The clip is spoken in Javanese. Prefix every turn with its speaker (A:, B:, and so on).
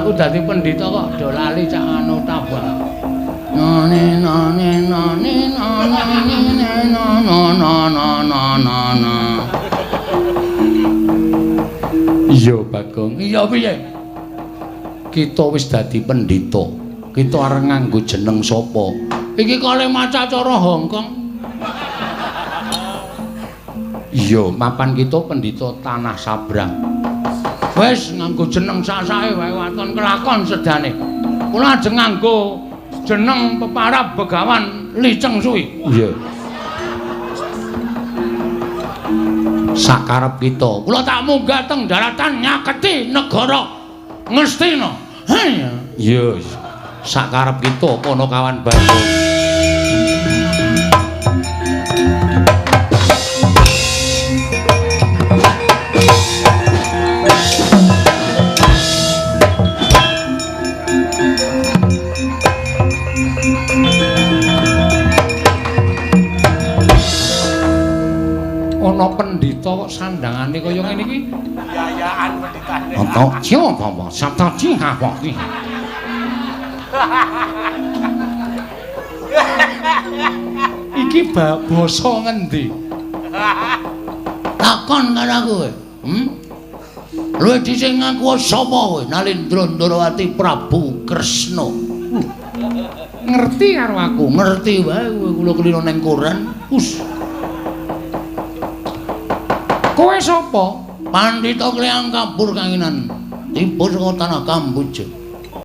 A: aku dadi pendhita kok do lali cak anu tabah. None none none none none. Iya Bagong. Iya piye? Kita wis dadi pendhita. Kita arep nganggo jeneng sapa? Iki kalih maca cara Hongkong. Iya, mapan kita pendhita Tanah Sabrang. Wis nganggo jeneng sak-sake wae waton kelakon sedane. Kula ajeng nganggo jeneng peparab Begawan Liceng Suwi. Iya. Sakarep kita. Kula tak munggah teng daratan nyaketi negara Ngastina. Ha ya. Iya. Sakarep kita Ponokawan Bagong. Ana pendhita kok sandangane kaya ngene iki. Yayaan pendhitane. Ana siapa apa? Sabta cihah kok iki. Iki basa ngendi? Takon karo aku kowe. Luwih dhisik ngaku sapa kowe? Nalendra Ndarawati Prabu Kresna. Ngerti karo aku, ngerti wae kowe kula kelina ning koran. Kowe sapa? Pandhita Klyang Kabur Kanginan. Tiba saka tanah Kamboja.